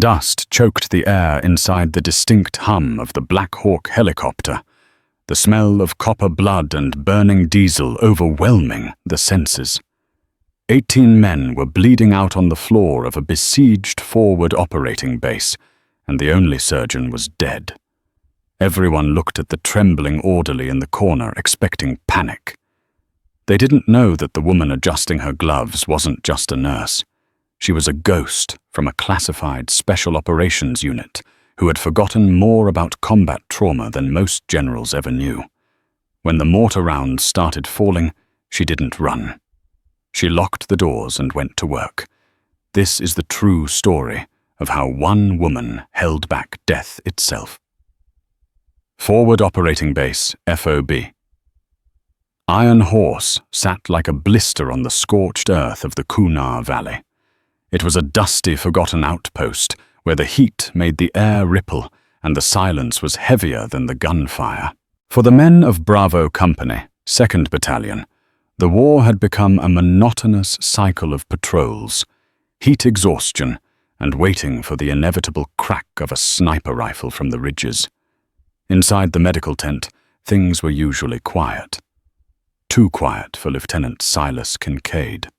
Dust choked the air inside the distinct hum of the Black Hawk helicopter, the smell of copper blood and burning diesel overwhelming the senses. 18 men were bleeding out on the floor of a besieged forward operating base, and the only surgeon was dead. Everyone looked at the trembling orderly in the corner, expecting panic. They didn't know that the woman adjusting her gloves wasn't just a nurse. She was a ghost from a classified special operations unit who had forgotten more about combat trauma than most generals ever knew. When the mortar rounds started falling, she didn't run. She locked the doors and went to work. This is the true story of how one woman held back death itself. Forward Operating Base, FOB. Iron Horse sat like a blister on the scorched earth of the Kunar Valley. It was a dusty, forgotten outpost where the heat made the air ripple and the silence was heavier than the gunfire. For the men of Bravo Company, 2nd Battalion, the war had become a monotonous cycle of patrols, heat exhaustion, and waiting for the inevitable crack of a sniper rifle from the ridges. Inside the medical tent, things were usually quiet. Too quiet for Lieutenant Silas Kincaid.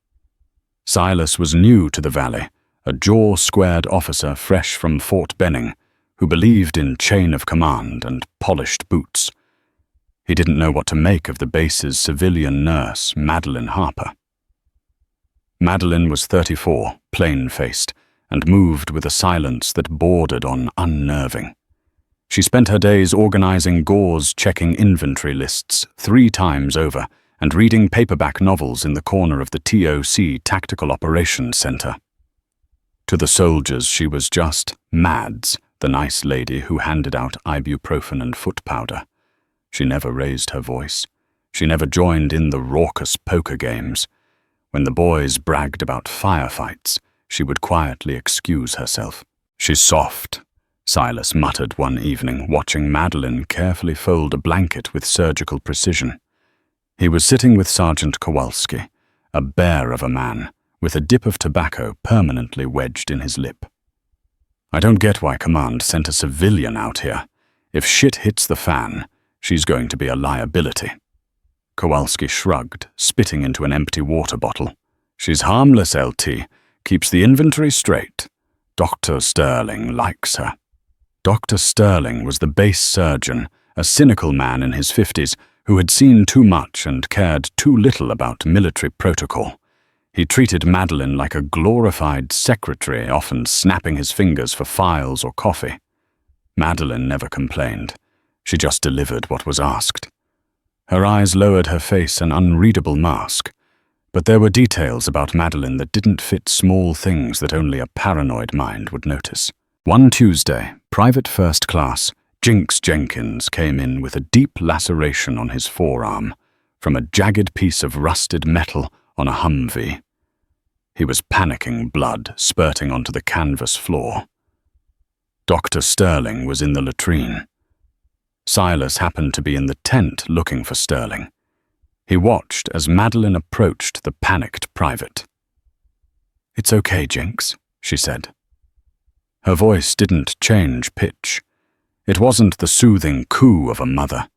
Silas was new to the valley, a jaw-squared officer fresh from Fort Benning, who believed in chain of command and polished boots. He didn't know what to make of the base's civilian nurse, Meline Harper. Meline was 34, plain-faced, and moved with a silence that bordered on unnerving. She spent her days organizing gauze checking inventory lists 3 times over and reading paperback novels in the corner of the TOC Tactical Operations Center. To the soldiers, she was just Mads, the nice lady who handed out ibuprofen and foot powder. She never raised her voice. She never joined in the raucous poker games. When the boys bragged about firefights, she would quietly excuse herself. "She's soft," Silas muttered one evening, watching Meline carefully fold a blanket with surgical precision. He was sitting with Sergeant Kowalski, a bear of a man, with a dip of tobacco permanently wedged in his lip. "I don't get why Command sent a civilian out here. If shit hits the fan, she's going to be a liability." Kowalski shrugged, spitting into an empty water bottle. "She's harmless, LT, keeps the inventory straight. Dr. Sterling likes her." Dr. Sterling was the base surgeon, a cynical man in his 50s who had seen too much and cared too little about military protocol. He treated Meline like a glorified secretary, often snapping his fingers for files or coffee. Meline never complained. She just delivered what was asked. Her eyes lowered her face an unreadable mask, but there were details about Meline that didn't fit small things that only a paranoid mind would notice. One Tuesday, Private First Class Jinx Jenkins came in with a deep laceration on his forearm from a jagged piece of rusted metal on a Humvee. He was panicking, blood spurting onto the canvas floor. Dr. Sterling was in the latrine. Silas happened to be in the tent looking for Sterling. He watched as Meline approached the panicked private. "It's okay, Jinx," she said. Her voice didn't change pitch. It wasn't the soothing coo of a mother.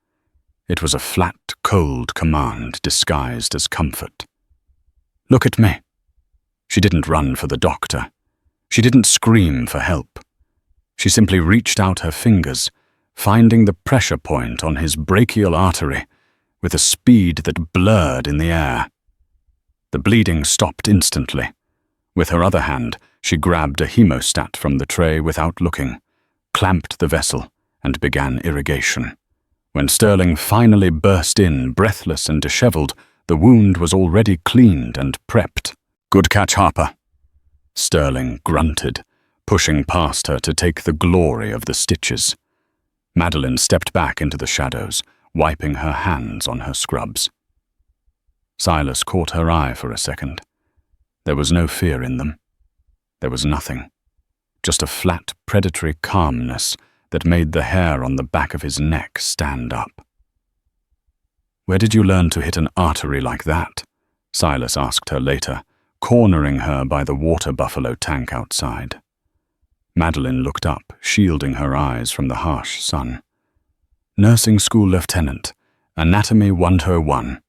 It was a flat, cold command disguised as comfort. "Look at me." She didn't run for the doctor. She didn't scream for help. She simply reached out her fingers, finding the pressure point on his brachial artery with a speed that blurred in the air. The bleeding stopped instantly. With her other hand, she grabbed a hemostat from the tray without looking, clamped the vessel, and began irrigation. When Sterling finally burst in, breathless and disheveled, the wound was already cleaned and prepped. "Good catch, Harper." Sterling grunted, pushing past her to take the glory of the stitches. Meline stepped back into the shadows, wiping her hands on her scrubs. Silas caught her eye for a second. There was no fear in them. There was nothing. Just a flat, predatory calmness that made the hair on the back of his neck stand up. "Where did you learn to hit an artery like that?" Silas asked her later, cornering her by the water buffalo tank outside. Meline looked up, shielding her eyes from the harsh sun. Nursing School Lieutenant, Anatomy 101.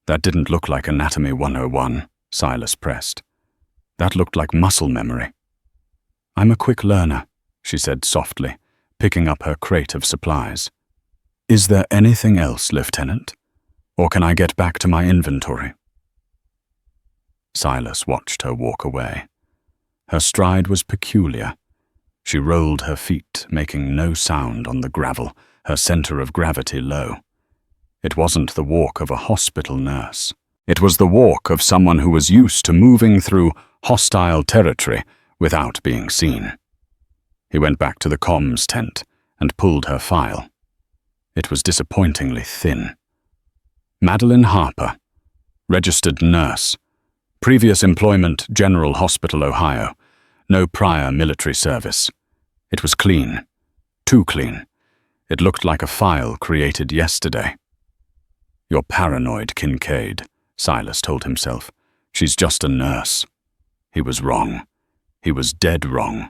That didn't look like Anatomy 101, Silas pressed. That looked like muscle memory. I'm a quick learner, she said softly, picking up her crate of supplies. Is there anything else, Lieutenant? Or can I get back to my inventory? Silas watched her walk away. Her stride was peculiar. She rolled her feet, making no sound on the gravel, her center of gravity low. It wasn't the walk of a hospital nurse. It was the walk of someone who was used to moving through hostile territory without being seen. He went back to the comms tent and pulled her file. It was disappointingly thin. Meline Harper, registered nurse, previous employment General Hospital, Ohio, no prior military service. It was clean, too clean. It looked like a file created yesterday. You're paranoid, Kincaid, Silas told himself. She's just a nurse. He was wrong. He was dead wrong.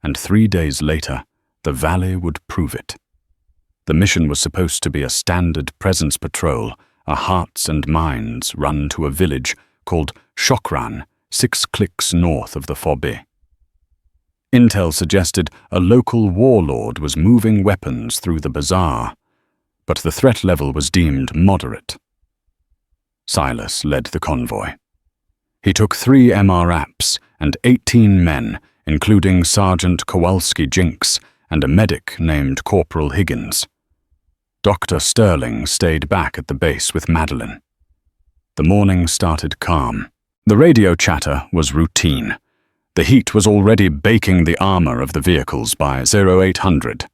And 3 days later, the valley would prove it. The mission was supposed to be a standard presence patrol, a hearts and minds run to a village called Shokran, 6 clicks north of the Forbé. Intel suggested a local warlord was moving weapons through the bazaar, but the threat level was deemed moderate. Silas led the convoy. He took 3 MRAPs and 18 men, including Sergeant Kowalski Jinks and a medic named Corporal Higgins. Dr. Sterling stayed back at the base with Meline. The morning started calm. The radio chatter was routine. The heat was already baking the armor of the vehicles by 0800.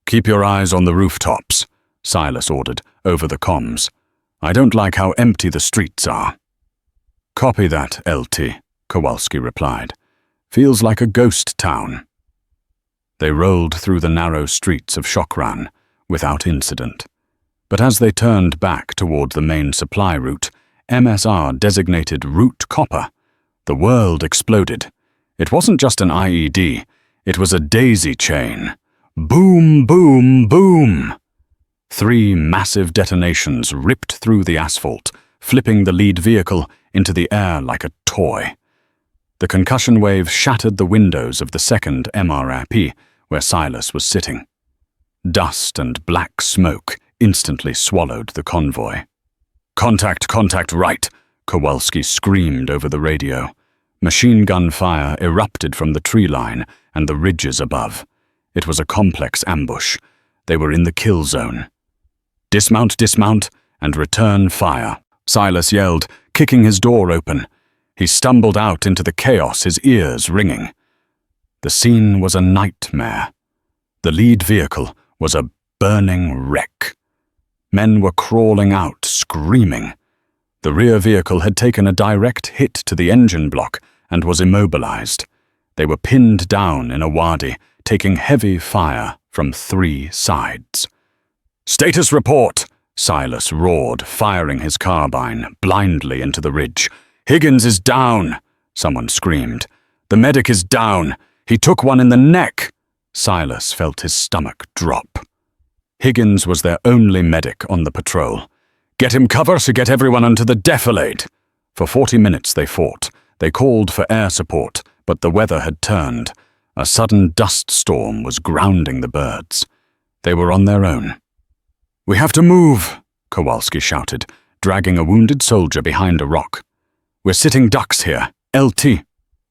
Keep your eyes on the rooftops, Silas ordered, over the comms. I don't like how empty the streets are. Copy that, LT, Kowalski replied. Feels like a ghost town. They rolled through the narrow streets of Shokran without incident. But as they turned back toward the main supply route, MSR designated Route Copper. The world exploded. It wasn't just an IED, it was a daisy chain. Boom, boom, boom! 3 massive detonations ripped through the asphalt, flipping the lead vehicle into the air like a toy. The concussion wave shattered the windows of the second MRAP, where Silas was sitting. Dust and black smoke instantly swallowed the convoy. Contact right, Kowalski screamed over the radio. Machine gun fire erupted from the tree line and the ridges above. It was a complex ambush. They were in the kill zone. Dismount, and return fire, Silas yelled, kicking his door open. He stumbled out into the chaos, his ears ringing. The scene was a nightmare. The lead vehicle was a burning wreck. Men were crawling out, screaming. The rear vehicle had taken a direct hit to the engine block and was immobilized. They were pinned down in a wadi, taking heavy fire from 3 sides. Status report, Silas roared, firing his carbine blindly into the ridge. Higgins is down, someone screamed. The medic is down. He took one in the neck. Silas felt his stomach drop. Higgins was their only medic on the patrol. Get him cover to get everyone onto the defilade. For 40 minutes they fought. They called for air support, but the weather had turned. A sudden dust storm was grounding the birds. They were on their own. We have to move, Kowalski shouted, dragging a wounded soldier behind a rock. We're sitting ducks here. LT.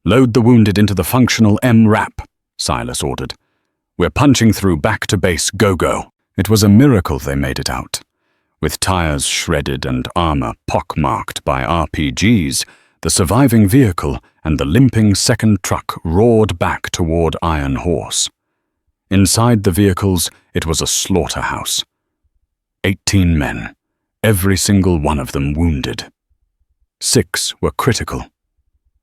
Load the wounded into the functional MRAP, Silas ordered. We're punching through back to base, go-go. It was a miracle they made it out. With tires shredded and armor pockmarked by RPGs, the surviving vehicle and the limping second truck roared back toward Iron Horse. Inside the vehicles, it was a slaughterhouse. 18 men, every single one of them wounded. 6 were critical.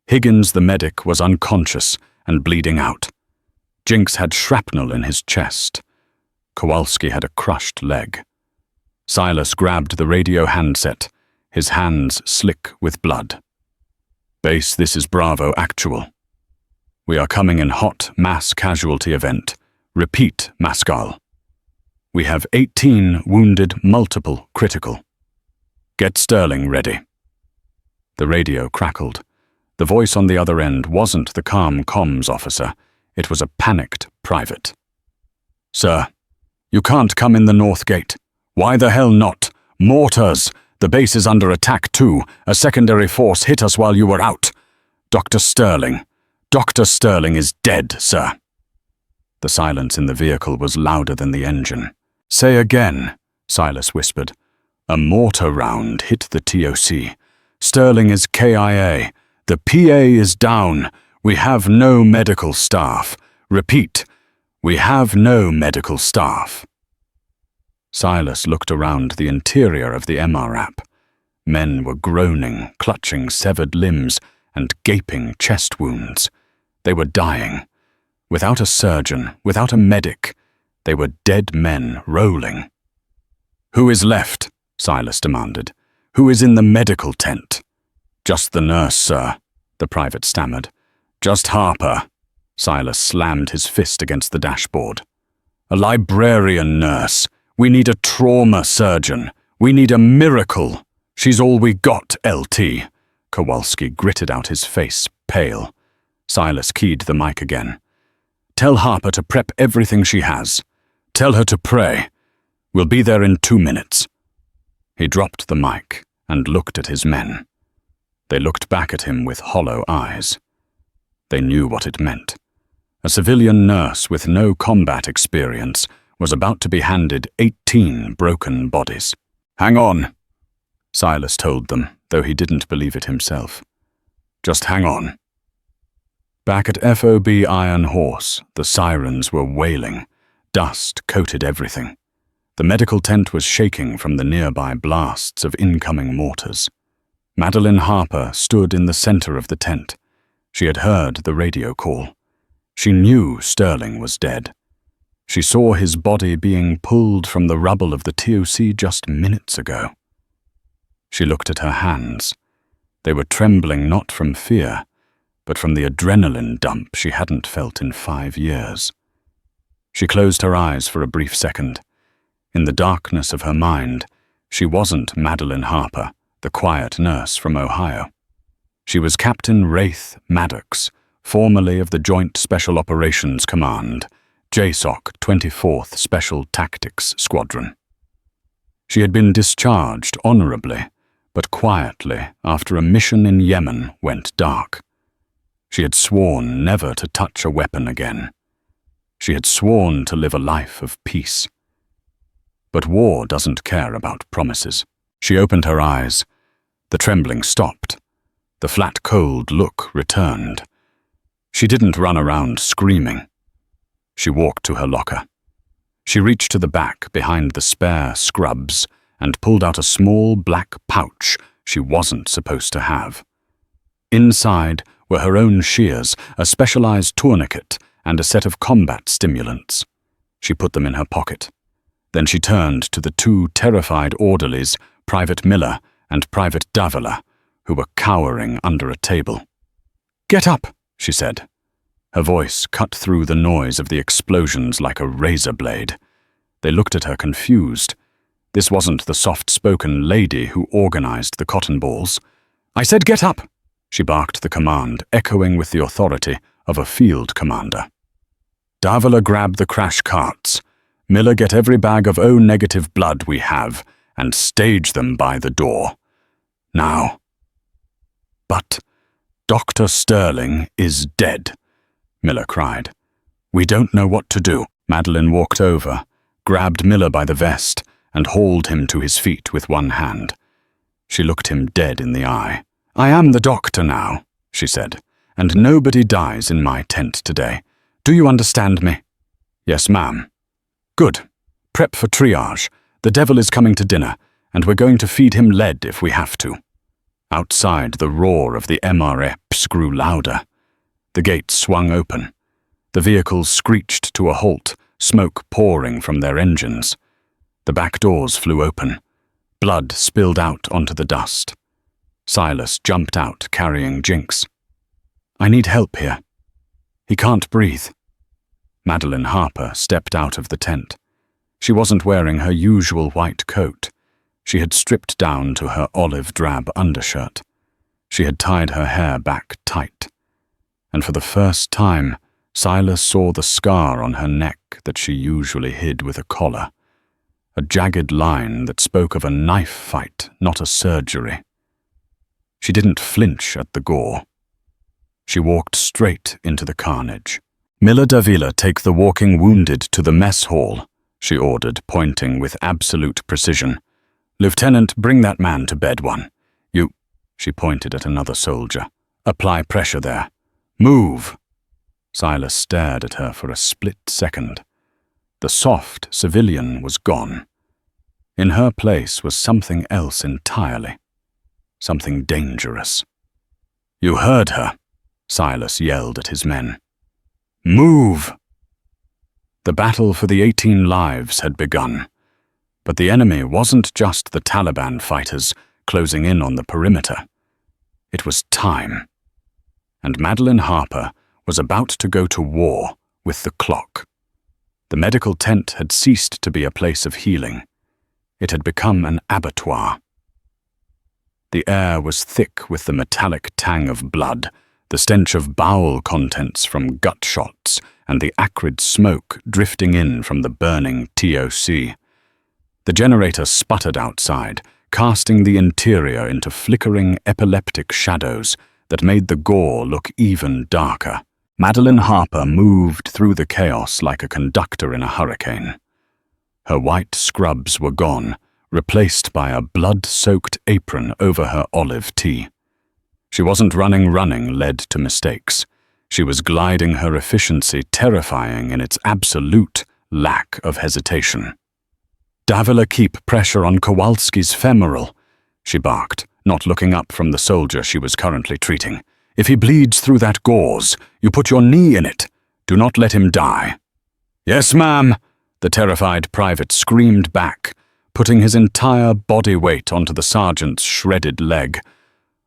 Higgins, the medic, was unconscious and bleeding out. Jinks had shrapnel in his chest. Kowalski had a crushed leg. Silas grabbed the radio handset, his hands slick with blood. Base, this is Bravo Actual. We are coming in hot mass casualty event. Repeat, Mascal. We have 18 wounded, multiple critical. Get Sterling ready. The radio crackled. The voice on the other end wasn't the calm comms officer. It was a panicked private. Sir, you can't come in the north gate. Why the hell not? Mortars! The base is under attack too. A secondary force hit us while you were out. Dr. Sterling is dead, sir. The silence in the vehicle was louder than the engine. Say again, Silas whispered. A mortar round hit the TOC. Sterling is KIA. The PA is down. We have no medical staff. Repeat, we have no medical staff. Silas looked around the interior of the MRAP. Men were groaning, clutching severed limbs, and gaping chest wounds. They were dying. Without a surgeon, without a medic, they were dead men rolling. Who is left? Silas demanded. Who is in the medical tent? Just the nurse, sir, the private stammered. Just Harper. Silas slammed his fist against the dashboard. A librarian nurse. We need a trauma surgeon. We need a miracle. She's all we got, LT. Kowalski gritted out his face, pale. Silas keyed the mic again. Tell Harper to prep everything she has. Tell her to pray. We'll be there in 2 minutes. He dropped the mic and looked at his men. They looked back at him with hollow eyes. They knew what it meant. A civilian nurse with no combat experience was about to be handed 18 broken bodies. Hang on, Silas told them, though he didn't believe it himself. Just hang on. Back at FOB Iron Horse, the sirens were wailing. Dust coated everything. The medical tent was shaking from the nearby blasts of incoming mortars. Madeline Harper stood in the center of the tent. She had heard the radio call. She knew Sterling was dead. She saw his body being pulled from the rubble of the TOC just minutes ago. She looked at her hands. They were trembling not from fear, but from the adrenaline dump she hadn't felt in 5 years. She closed her eyes for a brief second. In the darkness of her mind, she wasn't Madeline Harper, the quiet nurse from Ohio. She was Captain Wraith Maddox, formerly of the Joint Special Operations Command, JSOC 24th Special Tactics Squadron. She had been discharged honorably, but quietly after a mission in Yemen went dark. She had sworn never to touch a weapon again. She had sworn to live a life of peace. But war doesn't care about promises. She opened her eyes. The trembling stopped. The flat, cold look returned. She didn't run around screaming. She walked to her locker. She reached to the back behind the spare scrubs and pulled out a small black pouch she wasn't supposed to have. Inside were her own shears, a specialized tourniquet, and a set of combat stimulants. She put them in her pocket. Then she turned to the 2 terrified orderlies, Private Miller and Private Davila, who were cowering under a table. "Get up," she said. Her voice cut through the noise of the explosions like a razor blade. They looked at her confused. This wasn't the soft-spoken lady who organized the cotton balls. "I said get up," she barked the command, echoing with the authority of a field commander. Davila grabbed the crash carts. Miller, get every bag of O-negative blood we have and stage them by the door. Now. But Dr. Sterling is dead, Miller cried. We don't know what to do. Madeline walked over, grabbed Miller by the vest, and hauled him to his feet with one hand. She looked him dead in the eye. I am the doctor now, she said, and nobody dies in my tent today. Do you understand me? Yes, ma'am. Good. Prep for triage. The devil is coming to dinner, and we're going to feed him lead if we have to. Outside, the roar of the MREPs grew louder. The gates swung open. The vehicles screeched to a halt, smoke pouring from their engines. The back doors flew open. Blood spilled out onto the dust. Silas jumped out carrying Jinx. I need help here. He can't breathe." Meline Harper stepped out of the tent. She wasn't wearing her usual white coat. She had stripped down to her olive-drab undershirt. She had tied her hair back tight. And for the first time, Silas saw the scar on her neck that she usually hid with a collar. A jagged line that spoke of a knife fight, not a surgery. She didn't flinch at the gore. She walked straight into the carnage. "Miller Davila, take the walking wounded to the mess hall," she ordered, pointing with absolute precision. "Lieutenant, bring that man to bed one. You," she pointed at another soldier, "apply pressure there. Move." Silas stared at her for a split second. The soft civilian was gone. In her place was something else entirely. Something dangerous. "You heard her," Silas yelled at his men. "Move!" The battle for the 18 lives had begun. But the enemy wasn't just the Taliban fighters closing in on the perimeter. It was time. And Meline Harper was about to go to war with the clock. The medical tent had ceased to be a place of healing. It had become an abattoir. The air was thick with the metallic tang of blood, the stench of bowel contents from gut shots, and the acrid smoke drifting in from the burning TOC. The generator sputtered outside, casting the interior into flickering epileptic shadows that made the gore look even darker. Meline Harper moved through the chaos like a conductor in a hurricane. Her white scrubs were gone, replaced by a blood-soaked apron over her olive tee. She wasn't running led to mistakes. She was gliding, her efficiency terrifying in its absolute lack of hesitation. "Davila, keep pressure on Kowalski's femoral," she barked, not looking up from the soldier she was currently treating. "If he bleeds through that gauze, you put your knee in it. Do not let him die." "Yes, ma'am," the terrified private screamed back, putting his entire body weight onto the sergeant's shredded leg.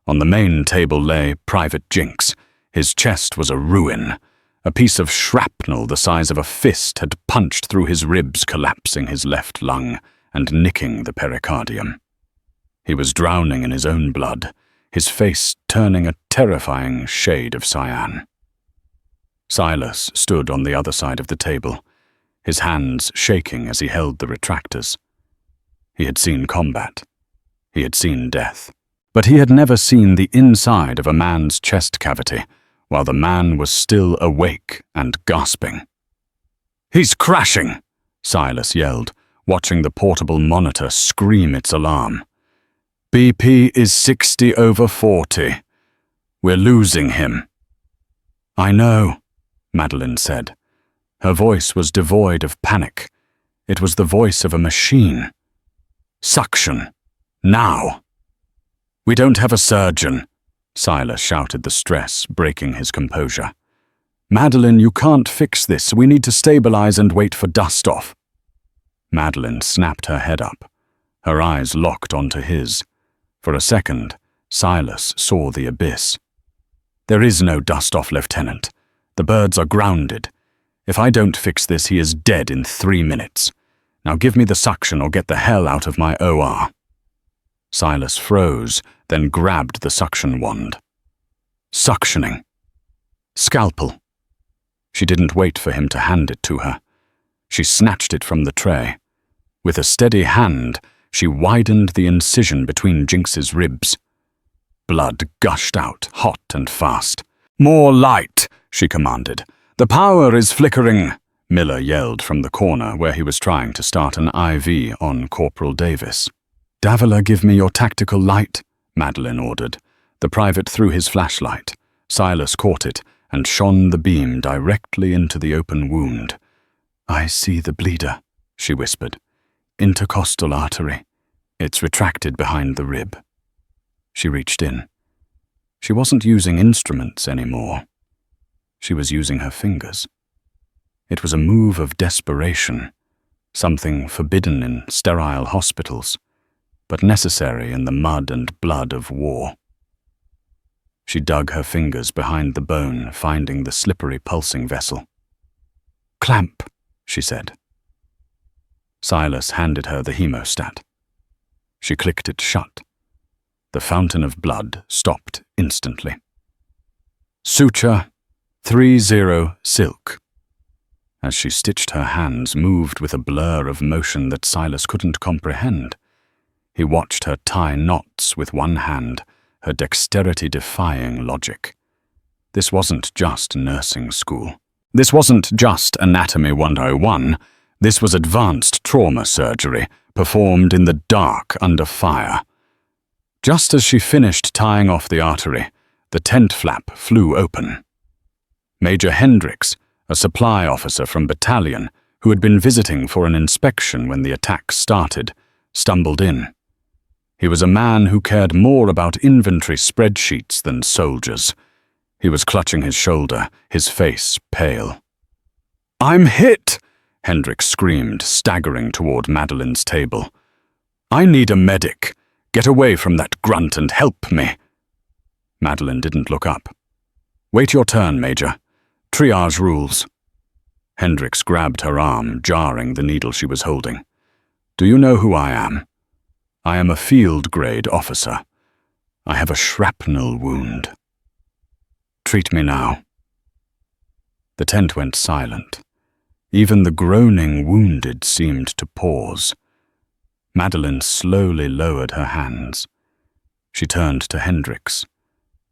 On the main table lay Private Jinx. His chest was a ruin. A piece of shrapnel the size of a fist had punched through his ribs, collapsing his left lung and nicking the pericardium. He was drowning in his own blood, his face turning a terrifying shade of cyan. Silas stood on the other side of the table, his hands shaking as he held the retractors. He had seen combat. He had seen death. But he had never seen the inside of a man's chest cavity, while the man was still awake and gasping. "He's crashing!" Silas yelled, watching the portable monitor scream its alarm. "BP is 60/40. We're losing him." "I know," Meline said. Her voice was devoid of panic. It was the voice of a machine. "Suction. Now." "We don't have a surgeon," Silas shouted, the stress breaking his composure. "Meline, you can't fix this. We need to stabilize and wait for dust off." Meline snapped her head up. Her eyes locked onto his. For a second, Silas saw the abyss. "There is no dust off, Lieutenant. The birds are grounded. If I don't fix this, he is dead in 3 minutes. Now give me the suction or get the hell out of my OR." Silas froze, then grabbed the suction wand. Suctioning. Scalpel. She didn't wait for him to hand it to her. She snatched it from the tray. With a steady hand, she widened the incision between Jinx's ribs. Blood gushed out, hot and fast. "More light," she commanded. "The power is flickering," Miller yelled from the corner where he was trying to start an IV on Corporal Davis. "Davila, give me your tactical light," Meline ordered. The private threw his flashlight. Silas caught it and shone the beam directly into the open wound. "I see the bleeder," she whispered. "Intercostal artery. It's retracted behind the rib." She reached in. She wasn't using instruments anymore. She was using her fingers. It was a move of desperation, something forbidden in sterile hospitals, but necessary in the mud and blood of war. She dug her fingers behind the bone, finding the slippery pulsing vessel. "Clamp," she said. Silas handed her the hemostat. She clicked it shut. The fountain of blood stopped instantly. "Suture 30 silk." As she stitched, her hands moved with a blur of motion that Silas couldn't comprehend. He watched her tie knots with one hand, her dexterity defying logic. This wasn't just nursing school. This wasn't just Anatomy 101. This was advanced trauma surgery, performed in the dark under fire. Just as she finished tying off the artery, the tent flap flew open. Major Hendricks, a supply officer from battalion who had been visiting for an inspection when the attack started, stumbled in. He was a man who cared more about inventory spreadsheets than soldiers. He was clutching his shoulder, his face pale. "I'm hit!" Hendricks screamed, staggering toward Madeline's table. "I need a medic. Get away from that grunt and help me." Madeline didn't look up. "Wait your turn, Major. Triage rules." Hendricks grabbed her arm, jarring the needle she was holding. "Do you know who I am? I am a field-grade officer. I have a shrapnel wound. Treat me now." The tent went silent. Even the groaning wounded seemed to pause. Madeline slowly lowered her hands. She turned to Hendricks.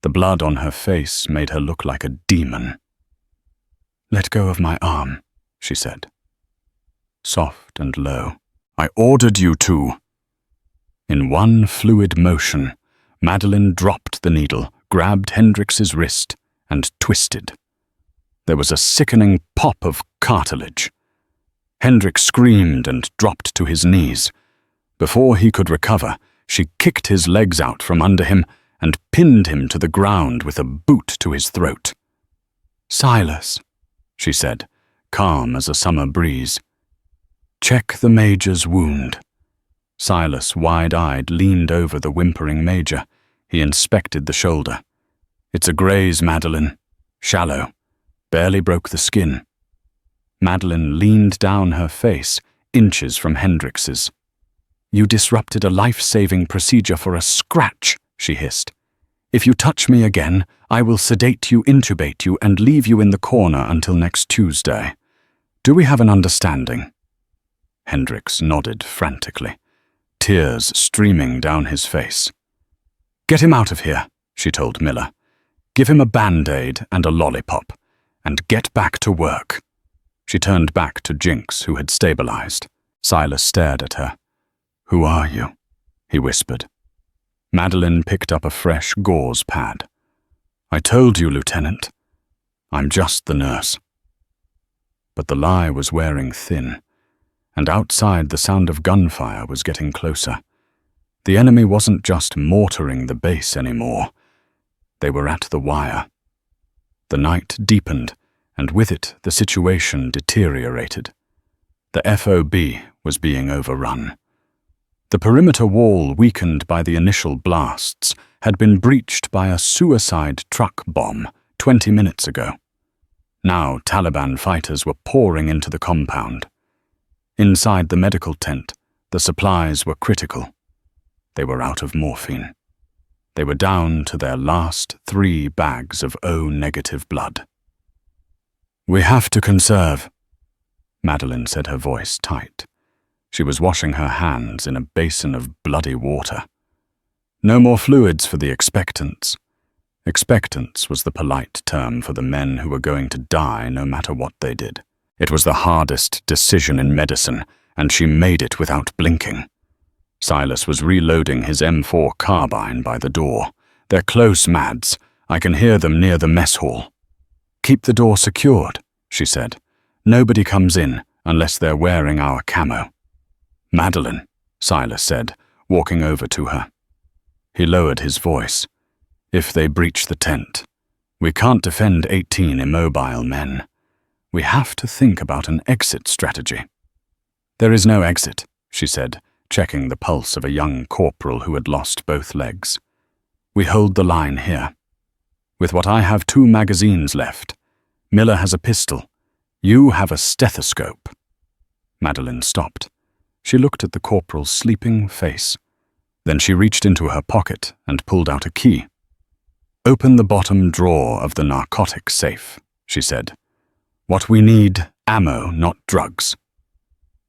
The blood on her face made her look like a demon. "Let go of my arm," she said. Soft and low. "I ordered you to." In one fluid motion, Madeline dropped the needle, grabbed Hendricks's wrist, and twisted. There was a sickening pop of cartilage. Hendricks screamed and dropped to his knees. Before he could recover, she kicked his legs out from under him and pinned him to the ground with a boot to his throat. "Silas," she said, calm as a summer breeze. "Check the Major's wound." Silas, wide-eyed, leaned over the whimpering Major. He inspected the shoulder. "It's a graze, Madeline. Shallow. Barely broke the skin." Madeline leaned down her face, inches from Hendricks's. "You disrupted a life-saving procedure for a scratch," she hissed. "If you touch me again, I will sedate you, intubate you, and leave you in the corner until next Tuesday. Do we have an understanding?" Hendricks nodded frantically, tears streaming down his face. "Get him out of here," she told Miller. "Give him a Band-Aid and a lollipop, and get back to work." She turned back to Jinx, who had stabilized. Silas stared at her. "Who are you?" he whispered. Madeline picked up a fresh gauze pad. "I told you, Lieutenant. I'm just the nurse." But the lie was wearing thin, and outside the sound of gunfire was getting closer. The enemy wasn't just mortaring the base anymore. They were at the wire. The night deepened, and with it the situation deteriorated. The FOB was being overrun. The perimeter wall, weakened by the initial blasts, had been breached by a suicide truck bomb 20 minutes ago. Now Taliban fighters were pouring into the compound. Inside the medical tent, the supplies were critical. They were out of morphine. They were down to their last 3 bags of O-negative blood. "We have to conserve," Madeline said, her voice tight. She was washing her hands in a basin of bloody water. "No more fluids for the expectants." Expectants was the polite term for the men who were going to die no matter what they did. It was the hardest decision in medicine, and she made it without blinking. Silas was reloading his M4 carbine by the door. "They're close, Mads. I can hear them near the mess hall." "Keep the door secured," she said. "Nobody comes in unless they're wearing our camo." "Madeline," Silas said, walking over to her. He lowered his voice. "If they breach the tent, we can't defend 18 immobile men. We have to think about an exit strategy." "There is no exit," she said, checking the pulse of a young corporal who had lost both legs. "We hold the line here." With what I have 2 magazines left. Miller has a pistol. You have a stethoscope." Meline stopped. She looked at the corporal's sleeping face. Then she reached into her pocket and pulled out a key. "Open the bottom drawer of the narcotics safe," she said. "What we need, ammo, not drugs.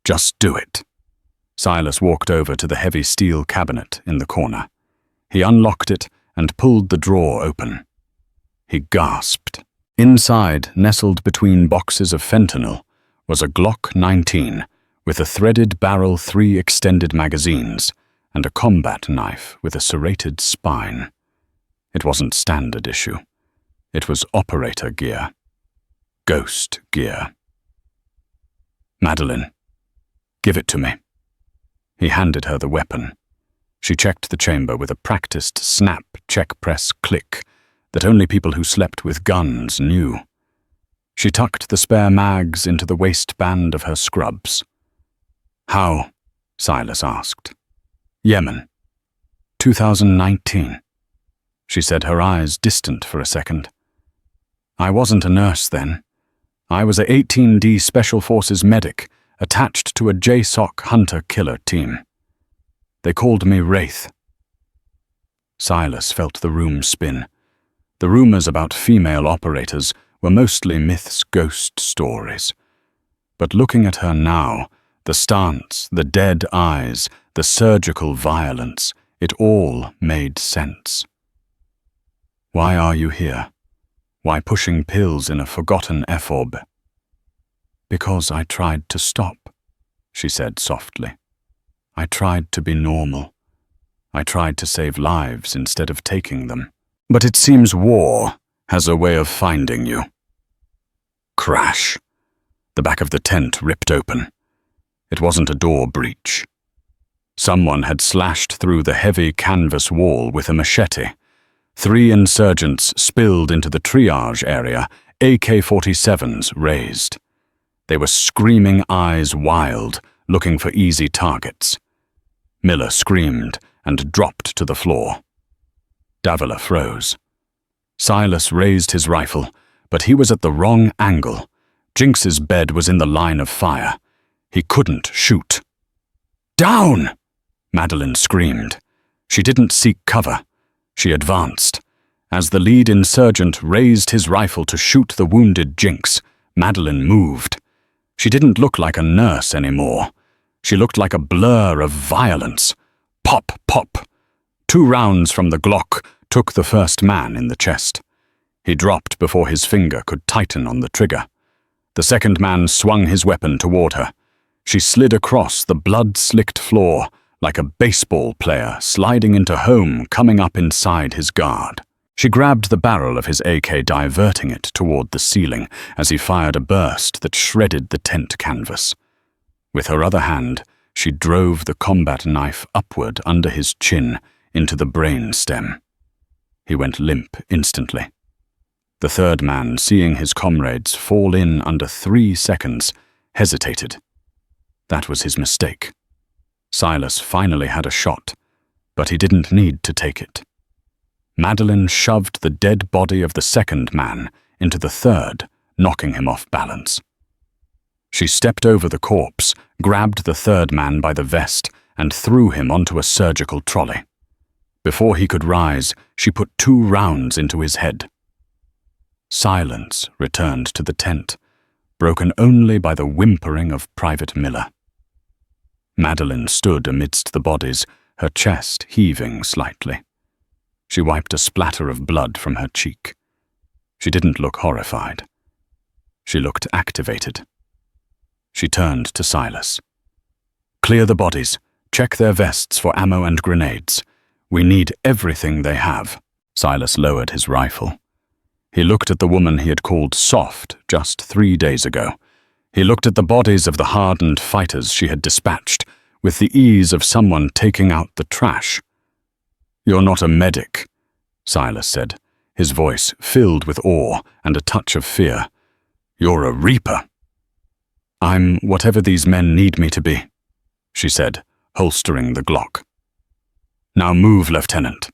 Just do it." Silas walked over to the heavy steel cabinet in the corner. He unlocked it and pulled the drawer open. He gasped. Inside, nestled between boxes of fentanyl, was a Glock 19 with a threaded barrel, 3 extended magazines, and a combat knife with a serrated spine. It wasn't standard issue. It was operator gear. Ghost gear. "Meline, give it to me." He handed her the weapon. She checked the chamber with a practiced snap, check-press click that only people who slept with guns knew. She tucked the spare mags into the waistband of her scrubs. "How?" Silas asked. "Yemen. 2019. She said, her eyes distant for a second. "I wasn't a nurse then. I was a 18D Special Forces medic attached to a JSOC hunter-killer team. They called me Wraith." Silas felt the room spin. The rumors about female operators were mostly myths, ghost stories. But looking at her now, the stance, the dead eyes, the surgical violence, it all made sense. "Why are you here? Why pushing pills in a forgotten ephod?" "Because I tried to stop," she said softly. "I tried to be normal. I tried to save lives instead of taking them. But it seems war has a way of finding you." Crash. The back of the tent ripped open. It wasn't a door breach. Someone had slashed through the heavy canvas wall with a machete. 3 insurgents spilled into the triage area, AK-47s raised. They were screaming, eyes wild, looking for easy targets. Miller screamed and dropped to the floor. Davila froze. Silas raised his rifle, but he was at the wrong angle. Jinx's bed was in the line of fire. He couldn't shoot. "Down!" Meline screamed. She didn't seek cover. She advanced. As the lead insurgent raised his rifle to shoot the wounded Jinx, Meline moved. She didn't look like a nurse anymore. She looked like a blur of violence. Pop, pop. 2 rounds from the Glock took the first man in the chest. He dropped before his finger could tighten on the trigger. The second man swung his weapon toward her. She slid across the blood-slicked floor like a baseball player sliding into home, coming up inside his guard. She grabbed the barrel of his AK, diverting it toward the ceiling as he fired a burst that shredded the tent canvas. With her other hand, she drove the combat knife upward under his chin into the brain stem. He went limp instantly. The third man, seeing his comrades fall in under 3 seconds, hesitated. That was his mistake. Silas finally had a shot, but he didn't need to take it. Meline shoved the dead body of the second man into the third, knocking him off balance. She stepped over the corpse, grabbed the third man by the vest, and threw him onto a surgical trolley. Before he could rise, she put 2 rounds into his head. Silence returned to the tent, broken only by the whimpering of Private Miller. Meline stood amidst the bodies, her chest heaving slightly. She wiped a splatter of blood from her cheek. She didn't look horrified. She looked activated. She turned to Silas. "Clear the bodies. Check their vests for ammo and grenades. We need everything they have." Silas lowered his rifle. He looked at the woman he had called soft just 3 days ago. He looked at the bodies of the hardened fighters she had dispatched with the ease of someone taking out the trash. "You're not a medic," Silas said, his voice filled with awe and a touch of fear. "You're a reaper." "I'm whatever these men need me to be," she said, holstering the Glock. "Now move, Lieutenant."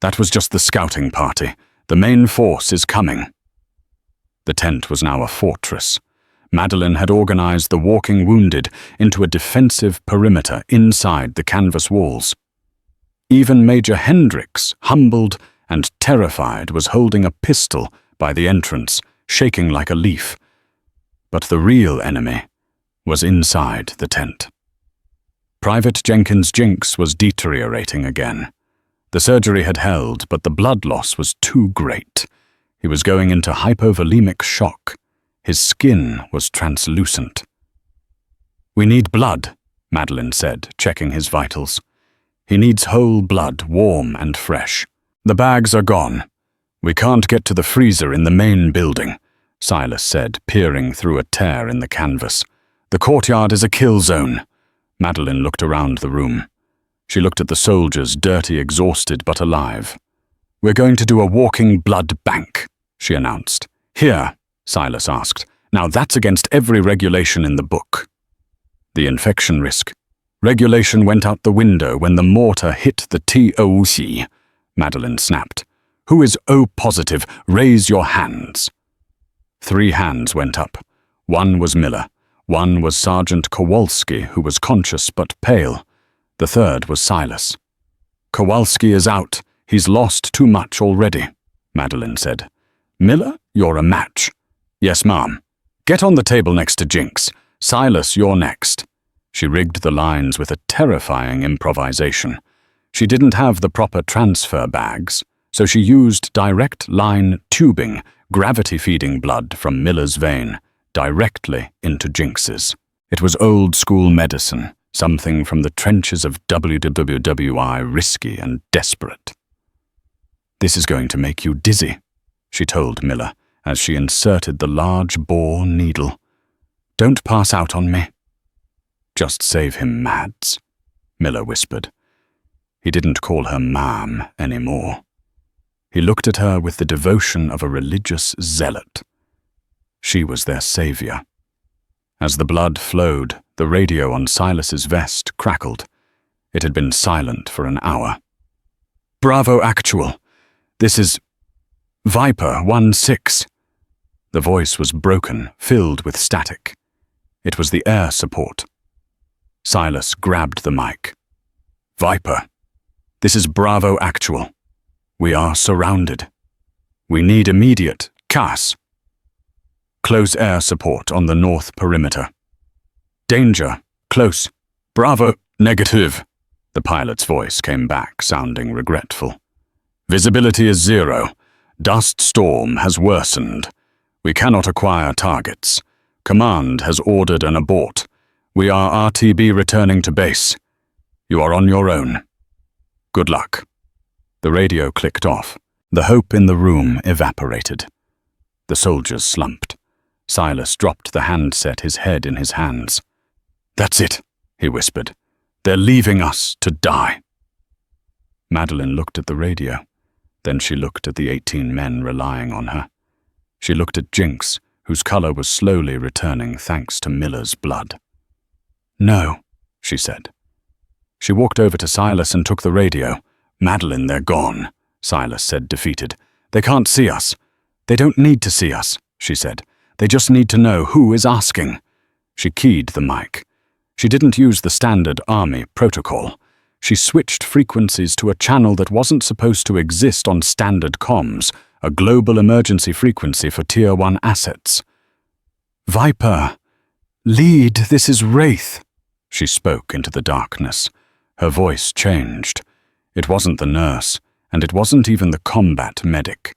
That was just the scouting party. The main force is coming." The tent was now a fortress. Meline had organized the walking wounded into a defensive perimeter inside the canvas walls. Even Major Hendricks, humbled and terrified, was holding a pistol by the entrance, shaking like a leaf. But the real enemy was inside the tent. Private Jenkins Jinx was deteriorating again. The surgery had held, but the blood loss was too great. He was going into hypovolemic shock. His skin was translucent. "We need blood," Meline said, checking his vitals. "He needs whole blood, warm and fresh. The bags are gone. We can't get to the freezer in the main building," Silas said, peering through a tear in the canvas. "The courtyard is a kill zone." Meline looked around the room. She looked at the soldiers, dirty, exhausted, but alive. "We're going to do a walking blood bank," she announced. "Here," Silas asked. "Now that's against every regulation in the book." The infection risk. Regulation went out the window when the mortar hit the TOC, Meline snapped. "Who is O positive? Raise your hands." 3 hands went up. One was Miller. One was Sergeant Kowalski, who was conscious but pale. The third was Silas. "Kowalski is out. He's lost too much already," Meline said. "Miller, you're a match." "Yes, ma'am." "Get on the table next to Jinx. Silas, you're next." She rigged the lines with a terrifying improvisation. She didn't have the proper transfer bags, so she used direct line tubing, gravity-feeding blood from Miller's vein, directly into Jinx's. It was old-school medicine, something from the trenches of WWWI, risky and desperate. "This is going to make you dizzy," she told Miller as she inserted the large bore needle. "Don't pass out on me." "Just save him, Mads," Miller whispered. He didn't call her ma'am anymore. He looked at her with the devotion of a religious zealot. She was their savior. As the blood flowed, the radio on Silas's vest crackled. It had been silent for an hour. "Bravo Actual. This is Viper 1-6. The voice was broken, filled with static. It was the air support. Silas grabbed the mic. "Viper, this is Bravo Actual. We are surrounded. We need immediate CAS. Close air support on the north perimeter. Danger, close. Bravo, negative." The pilot's voice came back, sounding regretful. "Visibility is 0. Dust storm has worsened. We cannot acquire targets. Command has ordered an abort. We are RTB returning to base. You are on your own. Good luck." The radio clicked off. The hope in the room evaporated. The soldiers slumped. Silas dropped the handset, his head in his hands. "That's it," he whispered. "They're leaving us to die." Meline looked at the radio. Then she looked at the 18 men relying on her. She looked at Jinx, whose color was slowly returning thanks to Miller's blood. "No," she said. She walked over to Silas and took the radio. "Meline, they're gone," Silas said, defeated. "They can't see us." "They don't need to see us," she said. "They just need to know who is asking." She keyed the mic. She didn't use the standard Army protocol. She switched frequencies to a channel that wasn't supposed to exist on standard comms, a global emergency frequency for Tier 1 assets. "Viper, lead, this is Wraith," she spoke into the darkness. Her voice changed. It wasn't the nurse, and it wasn't even the combat medic.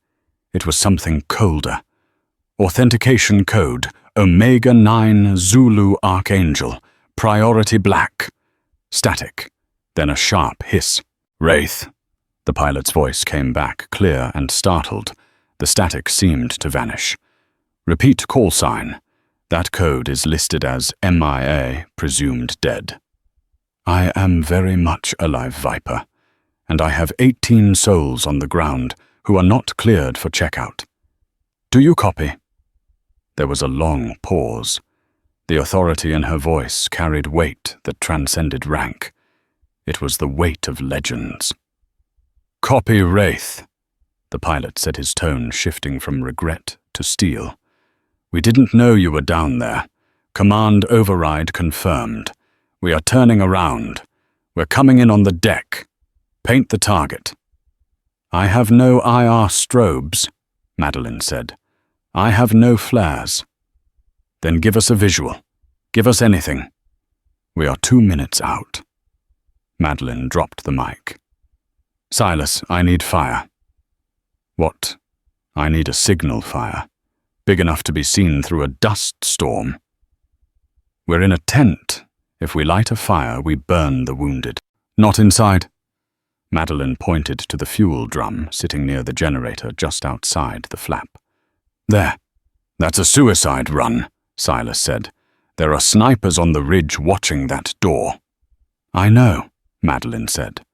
It was something colder. Authentication code, Omega 9 Zulu Archangel, priority black. Static, then a sharp hiss. "Wraith." The pilot's voice came back, clear and startled. The static seemed to vanish. "Repeat call sign. That code is listed as MIA, presumed dead." "I am very much alive, Viper, and I have 18 souls on the ground who are not cleared for checkout. Do you copy?" There was a long pause. The authority in her voice carried weight that transcended rank. It was the weight of legends. "Copy, Wraith." The pilot said, his tone shifting from regret to steel. "We didn't know you were down there. Command override confirmed. We are turning around. We're coming in on the deck. Paint the target." "I have no IR strobes," Meline said. "I have no flares." "Then give us a visual. Give us anything." "We are 2 minutes out." Meline dropped the mic. "Silas, I need fire." "What?" "I need a signal fire, big enough to be seen through a dust storm." "We're in a tent. If we light a fire, we burn the wounded." "Not inside." Meline pointed to the fuel drum sitting near the generator just outside the flap. "There. That's a suicide run," Silas said. "There are snipers on the ridge watching that door." "I know," Meline said.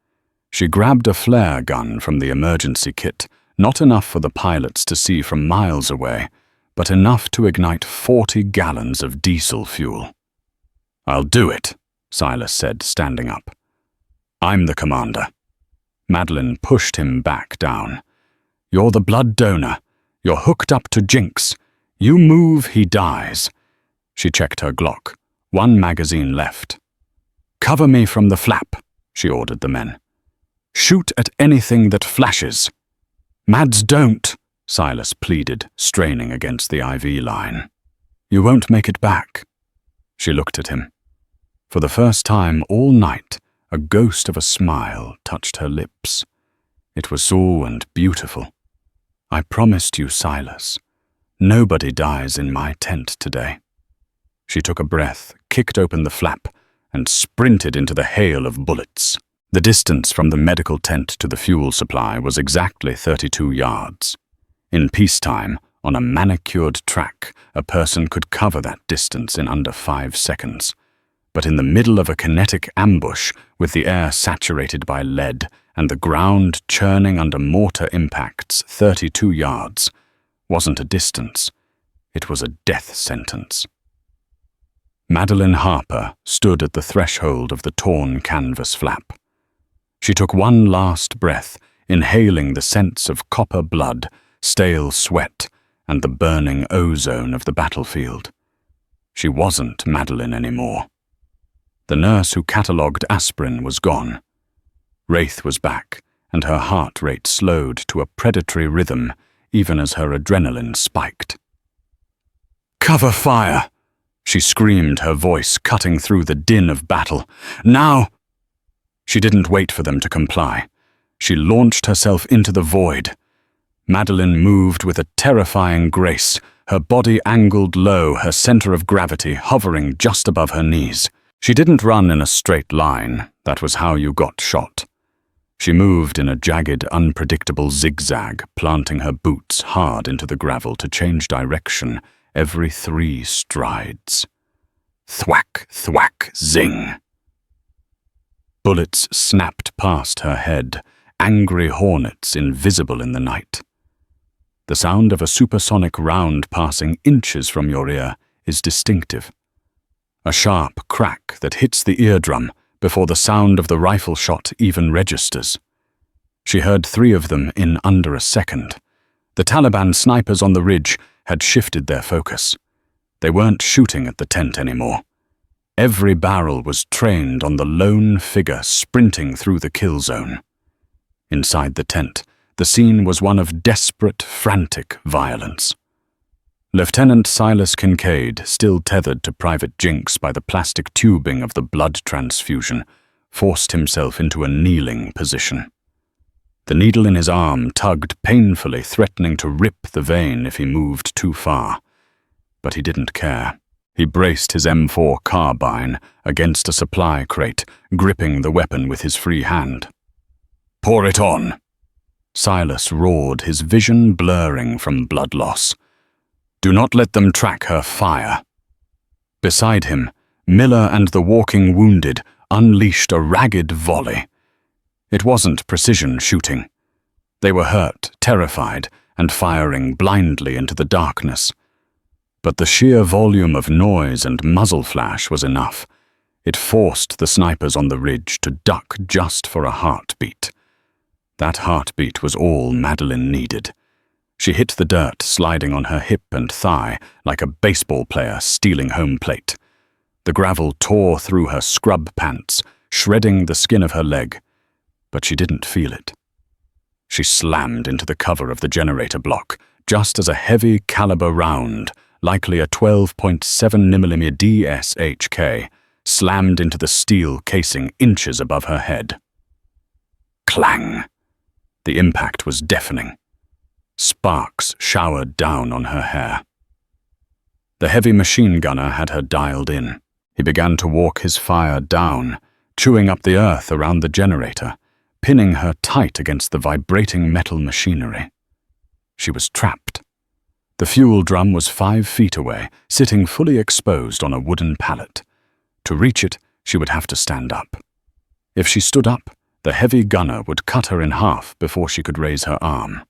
She grabbed a flare gun from the emergency kit, not enough for the pilots to see from miles away, but enough to ignite 40 gallons of diesel fuel. "I'll do it," Silas said, standing up. "I'm the commander." Meline pushed him back down. "You're the blood donor. You're hooked up to Jinx. You move, he dies." She checked her Glock. 1 magazine left. "Cover me from the flap," she ordered the men. "Shoot at anything that flashes." "Mads, don't," Silas pleaded, straining against the IV line. "You won't make it back." She looked at him. For the first time all night, a ghost of a smile touched her lips. It was so and beautiful. "I promised you, Silas. Nobody dies in my tent today." She took a breath, kicked open the flap, and sprinted into the hail of bullets. The distance from the medical tent to the fuel supply was exactly 32 yards. In peacetime, on a manicured track, a person could cover that distance in under 5 seconds. But in the middle of a kinetic ambush, with the air saturated by lead and the ground churning under mortar impacts 32 yards, wasn't a distance. It was a death sentence. Meline Harper stood at the threshold of the torn canvas flap. She took one last breath, inhaling the scents of copper blood, stale sweat, and the burning ozone of the battlefield. She wasn't Meline anymore. The nurse who catalogued aspirin was gone. Wraith was back, and her heart rate slowed to a predatory rhythm, even as her adrenaline spiked. "Cover fire!" she screamed, her voice cutting through the din of battle. "Now!" She didn't wait for them to comply. She launched herself into the void. Meline moved with a terrifying grace, her body angled low, her center of gravity hovering just above her knees. She didn't run in a straight line. That was how you got shot. She moved in a jagged, unpredictable zigzag, planting her boots hard into the gravel to change direction every 3 strides. Thwack, thwack, zing. Bullets snapped past her head, angry hornets invisible in the night. The sound of a supersonic round passing inches from your ear is distinctive. A sharp crack that hits the eardrum before the sound of the rifle shot even registers. She heard 3 of them in under a second. The Taliban snipers on the ridge had shifted their focus. They weren't shooting at the tent anymore. Every barrel was trained on the lone figure sprinting through the kill zone. Inside the tent, the scene was one of desperate, frantic violence. Lieutenant Silas Kincaid, still tethered to Private Jinx by the plastic tubing of the blood transfusion, forced himself into a kneeling position. The needle in his arm tugged painfully, threatening to rip the vein if he moved too far. But he didn't care. He braced his M4 carbine against a supply crate, gripping the weapon with his free hand. "Pour it on!" Silas roared, his vision blurring from blood loss. "Do not let them track her fire." Beside him, Miller and the walking wounded unleashed a ragged volley. It wasn't precision shooting. They were hurt, terrified, and firing blindly into the darkness. But the sheer volume of noise and muzzle flash was enough. It forced the snipers on the ridge to duck just for a heartbeat. That heartbeat was all Meline needed. She hit the dirt, sliding on her hip and thigh like a baseball player stealing home plate. The gravel tore through her scrub pants, shredding the skin of her leg, but she didn't feel it. She slammed into the cover of the generator block, just as a heavy caliber round, likely a 12.7mm DSHK, slammed into the steel casing inches above her head. Clang! The impact was deafening. Sparks showered down on her hair. The heavy machine gunner had her dialed in. He began to walk his fire down, chewing up the earth around the generator, pinning her tight against the vibrating metal machinery. She was trapped. The fuel drum was 5 feet away, sitting fully exposed on a wooden pallet. To reach it, she would have to stand up. If she stood up, the heavy gunner would cut her in half before she could raise her arm.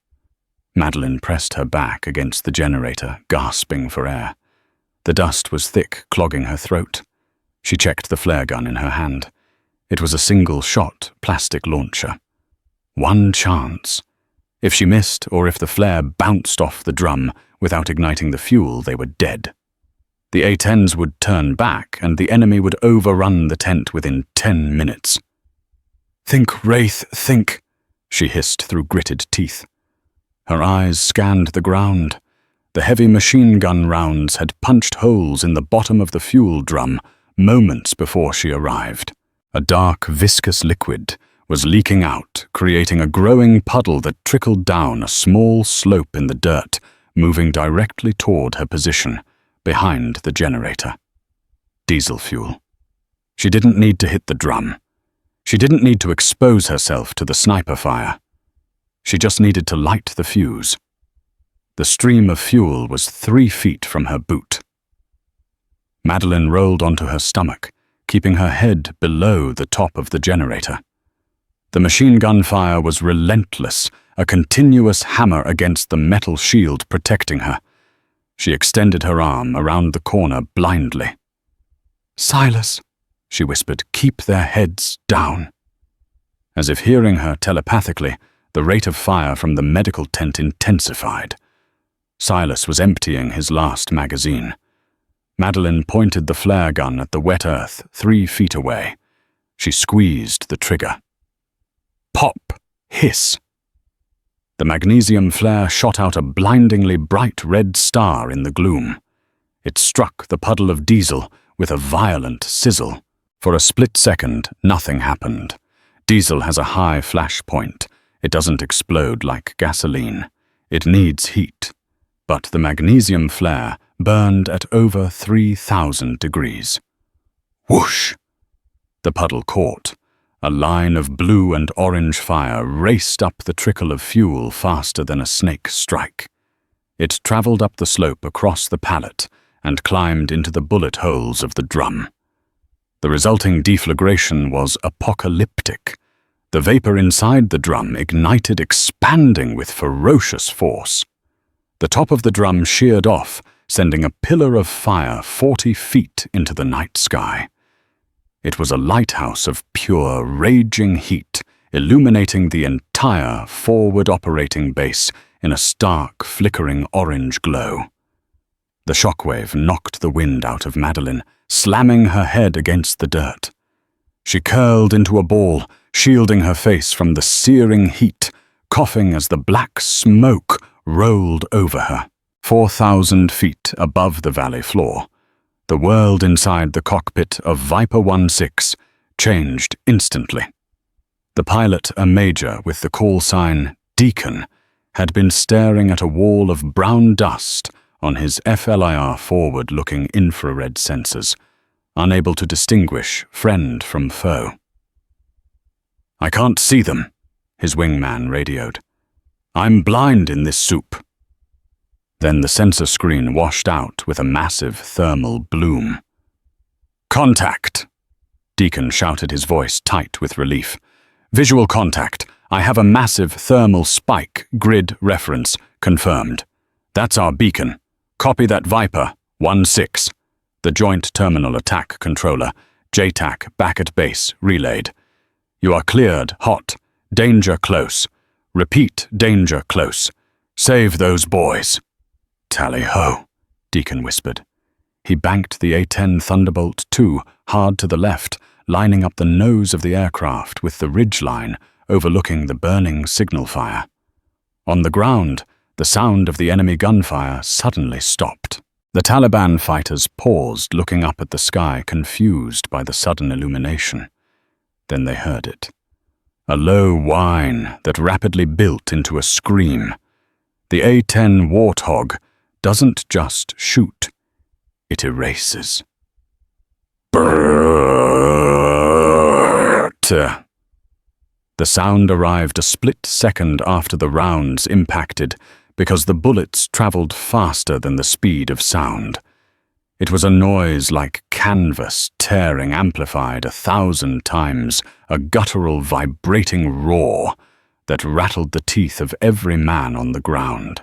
Meline pressed her back against the generator, gasping for air. The dust was thick, clogging her throat. She checked the flare gun in her hand. It was a single-shot plastic launcher. One chance. If she missed, or if the flare bounced off the drum without igniting the fuel, they were dead. The A-10s would turn back, and the enemy would overrun the tent within 10 minutes. "Think, Wraith, think," she hissed through gritted teeth. Her eyes scanned the ground. The heavy machine gun rounds had punched holes in the bottom of the fuel drum moments before she arrived. A dark, viscous liquid was leaking out, creating a growing puddle that trickled down a small slope in the dirt, moving directly toward her position, behind the generator. Diesel fuel. She didn't need to hit the drum. She didn't need to expose herself to the sniper fire. She just needed to light the fuse. The stream of fuel was 3 feet from her boot. Meline rolled onto her stomach, keeping her head below the top of the generator. The machine gun fire was relentless, a continuous hammer against the metal shield protecting her. She extended her arm around the corner blindly. "Silas," she whispered, "keep their heads down." As if hearing her telepathically, the rate of fire from the medical tent intensified. Silas was emptying his last magazine. Meline pointed the flare gun at the wet earth 3 feet away. She squeezed the trigger. Pop! Hiss! The magnesium flare shot out a blindingly bright red star in the gloom. It struck the puddle of diesel with a violent sizzle. For a split second, nothing happened. Diesel has a high flash point. It doesn't explode like gasoline. It needs heat. But the magnesium flare burned at over 3,000 degrees. Whoosh! The puddle caught. A line of blue and orange fire raced up the trickle of fuel faster than a snake strike. It traveled up the slope across the pallet and climbed into the bullet holes of the drum. The resulting deflagration was apocalyptic. The vapor inside the drum ignited, expanding with ferocious force. The top of the drum sheared off, sending a pillar of fire 40 feet into the night sky. It was a lighthouse of pure, raging heat, illuminating the entire forward operating base in a stark, flickering orange glow. The shockwave knocked the wind out of Meline, slamming her head against the dirt. She curled into a ball, shielding her face from the searing heat, coughing as the black smoke rolled over her. 4,000 feet above the valley floor, the world inside the cockpit of Viper 16 changed instantly. The pilot, a major with the call sign Deacon, had been staring at a wall of brown dust on his FLIR forward-looking infrared sensors, unable to distinguish friend from foe. "I can't see them," his wingman radioed. "I'm blind in this soup." Then the sensor screen washed out with a massive thermal bloom. "Contact!" Deacon shouted, his voice tight with relief. "Visual contact. I have a massive thermal spike, grid reference, confirmed. That's our beacon. Copy that Viper, 16. The Joint Terminal Attack Controller, JTAC, back at base, relayed. You are cleared, hot. Danger close. Repeat, danger close. Save those boys. Tally-ho, Deacon whispered. He banked the A-10 Thunderbolt II hard to the left, lining up the nose of the aircraft with the ridge line overlooking the burning signal fire. On the ground, the sound of the enemy gunfire suddenly stopped. The Taliban fighters paused, looking up at the sky, confused by the sudden illumination. Then they heard it. A low whine that rapidly built into a scream. The A-10 Warthog doesn't just shoot, it erases. Brrrr. The sound arrived a split second after the rounds impacted, because the bullets traveled faster than the speed of sound. It was a noise like canvas tearing, amplified 1,000 times, a guttural, vibrating roar that rattled the teeth of every man on the ground.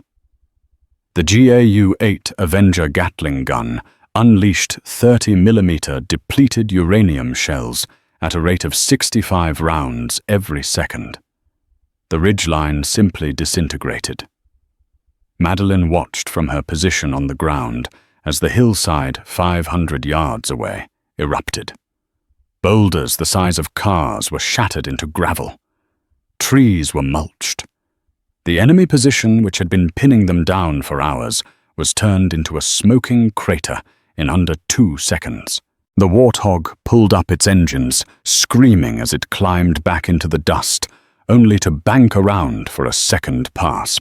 The GAU-8 Avenger Gatling gun unleashed 30mm depleted uranium shells at a rate of 65 rounds every second. The ridgeline simply disintegrated. Meline watched from her position on the ground as the hillside 500 yards away erupted. Boulders the size of cars were shattered into gravel. Trees were mulched. The enemy position, which had been pinning them down for hours, was turned into a smoking crater in under 2 seconds. The Warthog pulled up its engines, screaming as it climbed back into the dust, only to bank around for a second pass.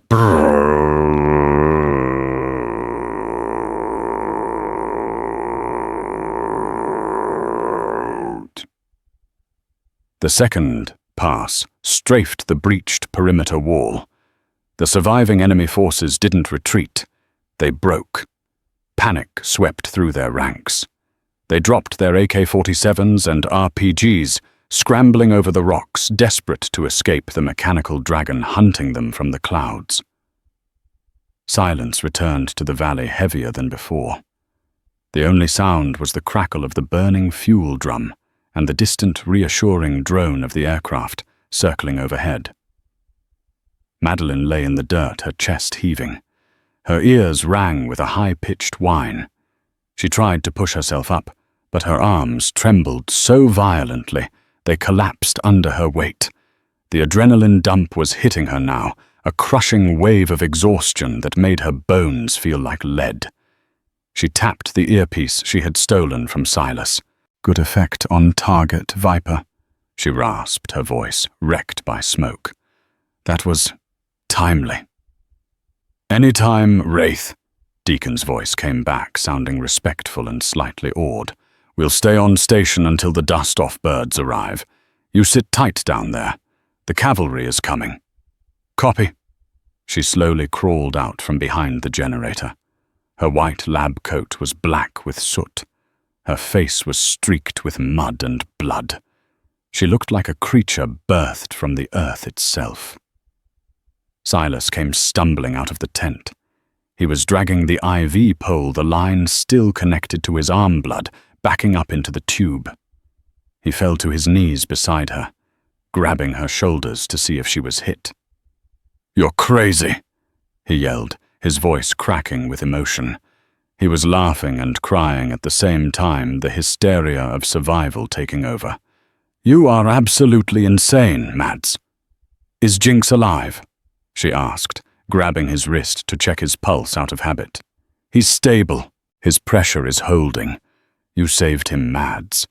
The second pass strafed the breached perimeter wall. The surviving enemy forces didn't retreat. They broke. Panic swept through their ranks. They dropped their AK-47s and RPGs, scrambling over the rocks, desperate to escape the mechanical dragon hunting them from the clouds. Silence returned to the valley heavier than before. The only sound was the crackle of the burning fuel drum and the distant, reassuring drone of the aircraft circling overhead. Meline lay in the dirt, her chest heaving. Her ears rang with a high-pitched whine. She tried to push herself up, but her arms trembled so violently they collapsed under her weight. The adrenaline dump was hitting her now, a crushing wave of exhaustion that made her bones feel like lead. She tapped the earpiece she had stolen from Silas. "Good effect on target, Viper," she rasped, her voice wrecked by smoke. "That was timely." "Any time, Wraith," Deacon's voice came back, sounding respectful and slightly awed. "We'll stay on station until the dust-off birds arrive. You sit tight down there. The cavalry is coming." "Copy." She slowly crawled out from behind the generator. Her white lab coat was black with soot. Her face was streaked with mud and blood. She looked like a creature birthed from the earth itself. Silas came stumbling out of the tent. He was dragging the IV pole, the line still connected to his arm blood, backing up into the tube. He fell to his knees beside her, grabbing her shoulders to see if she was hit. "You're crazy," he yelled, his voice cracking with emotion. He was laughing and crying at the same time, the hysteria of survival taking over. "You are absolutely insane, Mads." "Is Jinx alive?" she asked, grabbing his wrist to check his pulse out of habit. "He's stable. His pressure is holding. You saved him, Mads.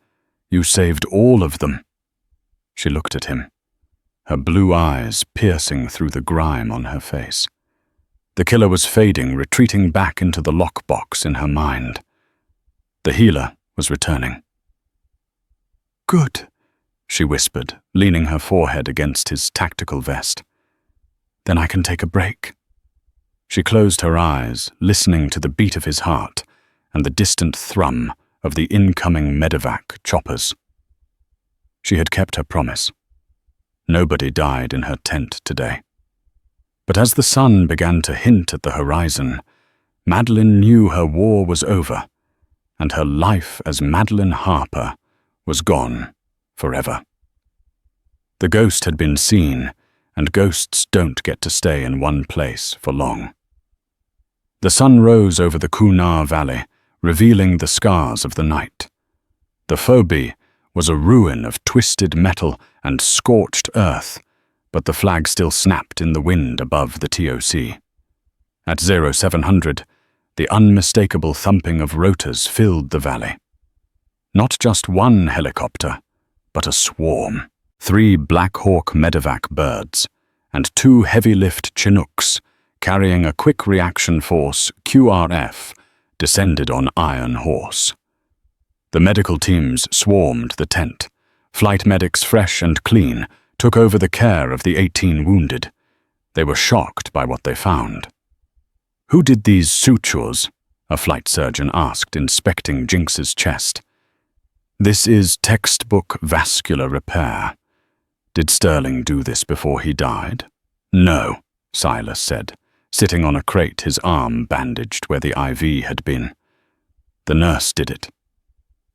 You saved all of them." She looked at him, her blue eyes piercing through the grime on her face. The killer was fading, retreating back into the lockbox in her mind. The healer was returning. "Good," she whispered, leaning her forehead against his tactical vest. "Then I can take a break." She closed her eyes, listening to the beat of his heart and the distant thrum of the incoming medevac choppers. She had kept her promise. Nobody died in her tent today. But as the sun began to hint at the horizon, Meline knew her war was over, and her life as Meline Harper was gone forever. The ghost had been seen, and ghosts don't get to stay in one place for long. The sun rose over the Kunar Valley, revealing the scars of the night. The phobie was a ruin of twisted metal and scorched earth, but the flag still snapped in the wind above the TOC. At 0700, the unmistakable thumping of rotors filled the valley. Not just one helicopter, but a swarm. 3 Black Hawk medevac birds and 2 heavy-lift Chinooks carrying a quick reaction force QRF descended on Iron Horse. The medical teams swarmed the tent. Flight medics, fresh and clean, took over the care of the 18 wounded. They were shocked by what they found. "Who did these sutures?" a flight surgeon asked, inspecting Jinx's chest. "This is textbook vascular repair. Did Sterling do this before he died?" "No," Silas said, sitting on a crate, his arm bandaged where the IV had been. "The nurse did it."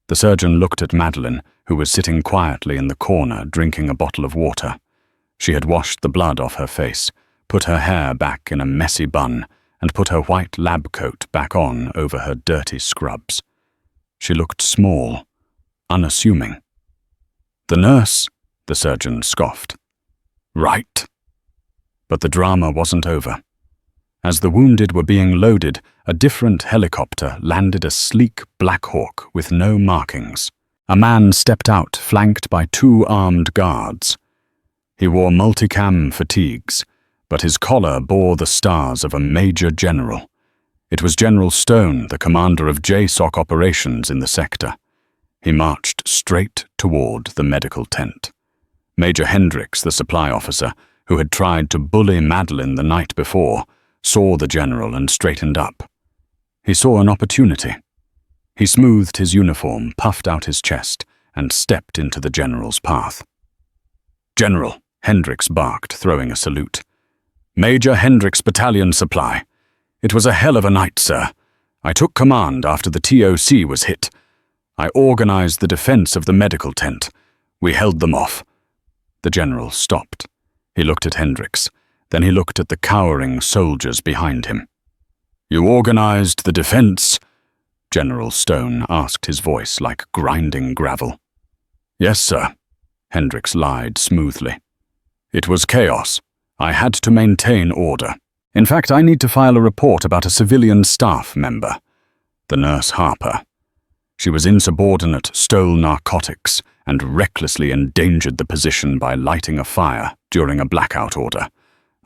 The surgeon looked at Meline, who was sitting quietly in the corner drinking a bottle of water. She had washed the blood off her face, put her hair back in a messy bun, and put her white lab coat back on over her dirty scrubs. She looked small, unassuming. "The nurse?" the surgeon scoffed. "Right." But the drama wasn't over. As the wounded were being loaded, a different helicopter landed a sleek Black Hawk with no markings. A man stepped out, flanked by 2 armed guards. He wore multicam fatigues, but his collar bore the stars of a major general. It was General Stone, the commander of JSOC operations in the sector. He marched straight toward the medical tent. Major Hendricks, the supply officer, who had tried to bully Meline the night before, saw the general and straightened up. He saw an opportunity. He smoothed his uniform, puffed out his chest, and stepped into the general's path. "General," Hendricks barked, throwing a salute. "Major Hendricks Battalion Supply. It was a hell of a night, sir. I took command after the TOC was hit. I organized the defense of the medical tent. We held them off." The general stopped. He looked at Hendricks. Then he looked at the cowering soldiers behind him. "You organized the defense?" General Stone asked, his voice like grinding gravel. "Yes, sir," Hendricks lied smoothly. "It was chaos. I had to maintain order. In fact, I need to file a report about a civilian staff member, the nurse Harper. She was insubordinate, stole narcotics, and recklessly endangered the position by lighting a fire during a blackout order.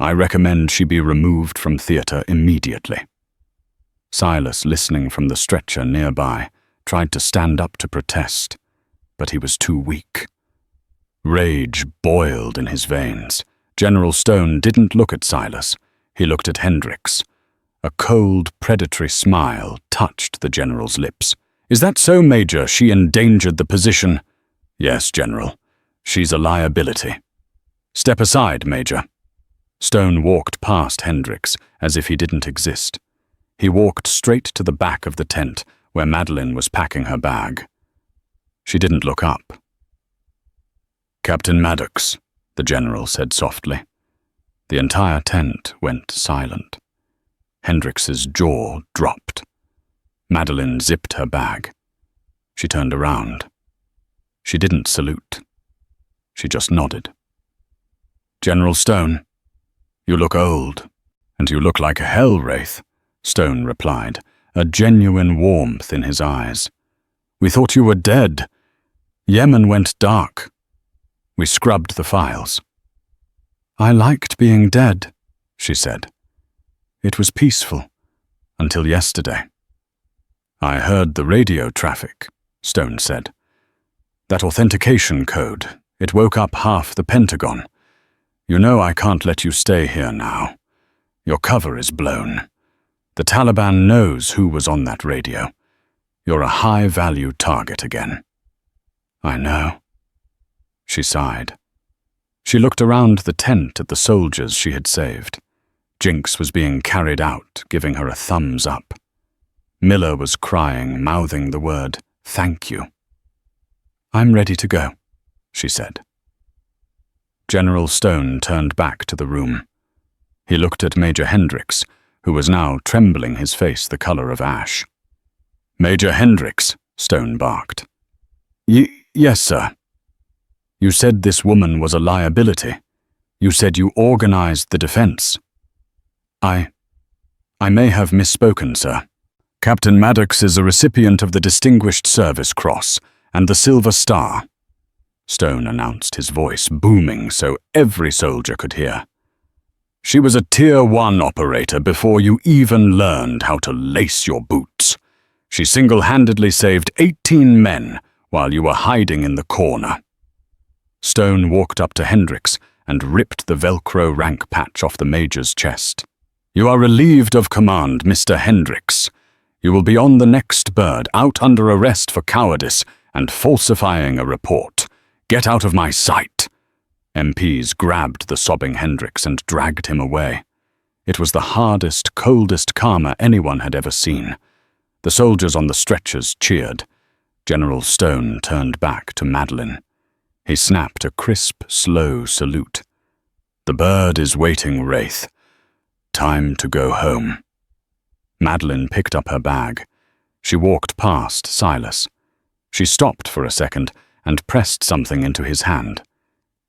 I recommend she be removed from theater immediately." Silas, listening from the stretcher nearby, tried to stand up to protest, but he was too weak. Rage boiled in his veins. General Stone didn't look at Silas. He looked at Hendricks. A cold, predatory smile touched the general's lips. "Is that so, Major? She endangered the position?" "Yes, General. She's a liability." "Step aside, Major." Stone walked past Hendricks as if he didn't exist. He walked straight to the back of the tent where Meline was packing her bag. She didn't look up. "Captain Maddox," the general said softly. The entire tent went silent. Hendricks's jaw dropped. Meline zipped her bag. She turned around. She didn't salute. She just nodded. "General Stone, you look old, and you look like a hell wraith," Stone replied, a genuine warmth in his eyes. "We thought you were dead. Yemen went dark. We scrubbed the files." "I liked being dead," she said. "It was peaceful, until yesterday." "I heard the radio traffic," Stone said. "That authentication code, it woke up half the Pentagon. You know I can't let you stay here now. Your cover is blown. The Taliban knows who was on that radio. You're a high-value target again." "I know." She sighed. She looked around the tent at the soldiers she had saved. Jinx was being carried out, giving her a thumbs up. Miller was crying, mouthing the word, "Thank you." "I'm ready to go," she said. General Stone turned back to the room. He looked at Major Hendricks, who was now trembling, his face the color of ash. "Major Hendricks," Stone barked. Yes, sir." "You said this woman was a liability. You said you organized the defense." I may have misspoken, sir. Captain Maddox is a recipient of the Distinguished Service Cross and the Silver Star," Stone announced, his voice booming so every soldier could hear. "She was a Tier 1 operator before you even learned how to lace your boots. She single-handedly saved 18 men while you were hiding in the corner." Stone walked up to Hendricks and ripped the Velcro rank patch off the Major's chest. "You are relieved of command, Mr. Hendricks. You will be on the next bird, out under arrest for cowardice and falsifying a report. Get out of my sight." MPs grabbed the sobbing Hendricks and dragged him away. It was the hardest, coldest karma anyone had ever seen. The soldiers on the stretchers cheered. General Stone turned back to Meline. He snapped a crisp, slow salute. "The bird is waiting, Wraith. Time to go home." Meline picked up her bag. She walked past Silas. She stopped for a second and pressed something into his hand.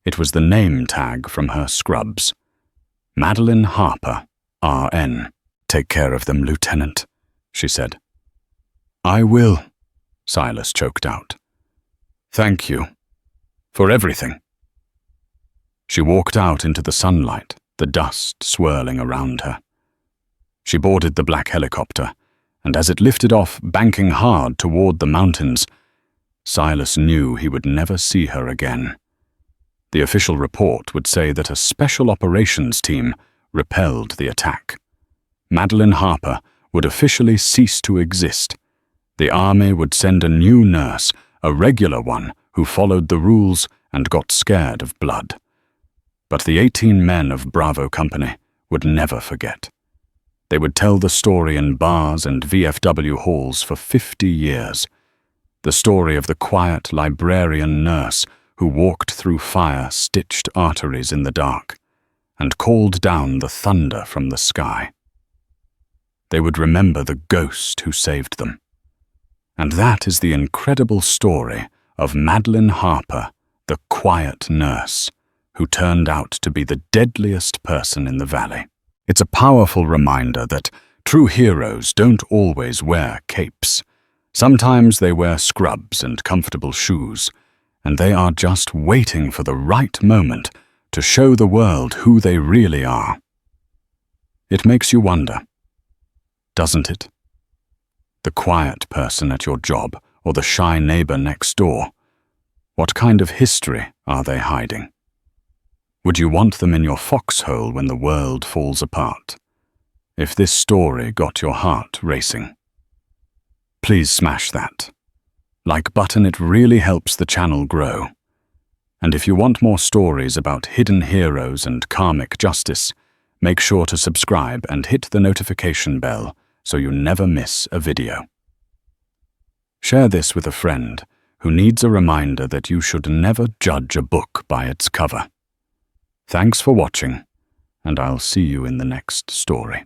It was the name tag from her scrubs. "Meline Harper, RN. Take care of them, Lieutenant," she said. "I will," Silas choked out. "Thank you. For everything." She walked out into the sunlight, the dust swirling around her. She boarded the black helicopter, and as it lifted off, banking hard toward the mountains, Silas knew he would never see her again. The official report would say that a special operations team repelled the attack. Meline Harper would officially cease to exist. The army would send a new nurse, a regular one who followed the rules and got scared of blood. But the 18 men of Bravo Company would never forget. They would tell the story in bars and VFW halls for 50 years. The story of the quiet librarian nurse who walked through fire-stitched arteries in the dark and called down the thunder from the sky. They would remember the ghost who saved them. And that is the incredible story of Meline Harper, the quiet nurse, who turned out to be the deadliest person in the valley. It's a powerful reminder that true heroes don't always wear capes. Sometimes they wear scrubs and comfortable shoes, and they are just waiting for the right moment to show the world who they really are. It makes you wonder, doesn't it? The quiet person at your job or the shy neighbor next door, what kind of history are they hiding? Would you want them in your foxhole when the world falls apart? If this story got your heart racing, please smash that like button. It really helps the channel grow. And if you want more stories about hidden heroes and karmic justice, make sure to subscribe and hit the notification bell so you never miss a video. Share this with a friend who needs a reminder that you should never judge a book by its cover. Thanks for watching, and I'll see you in the next story.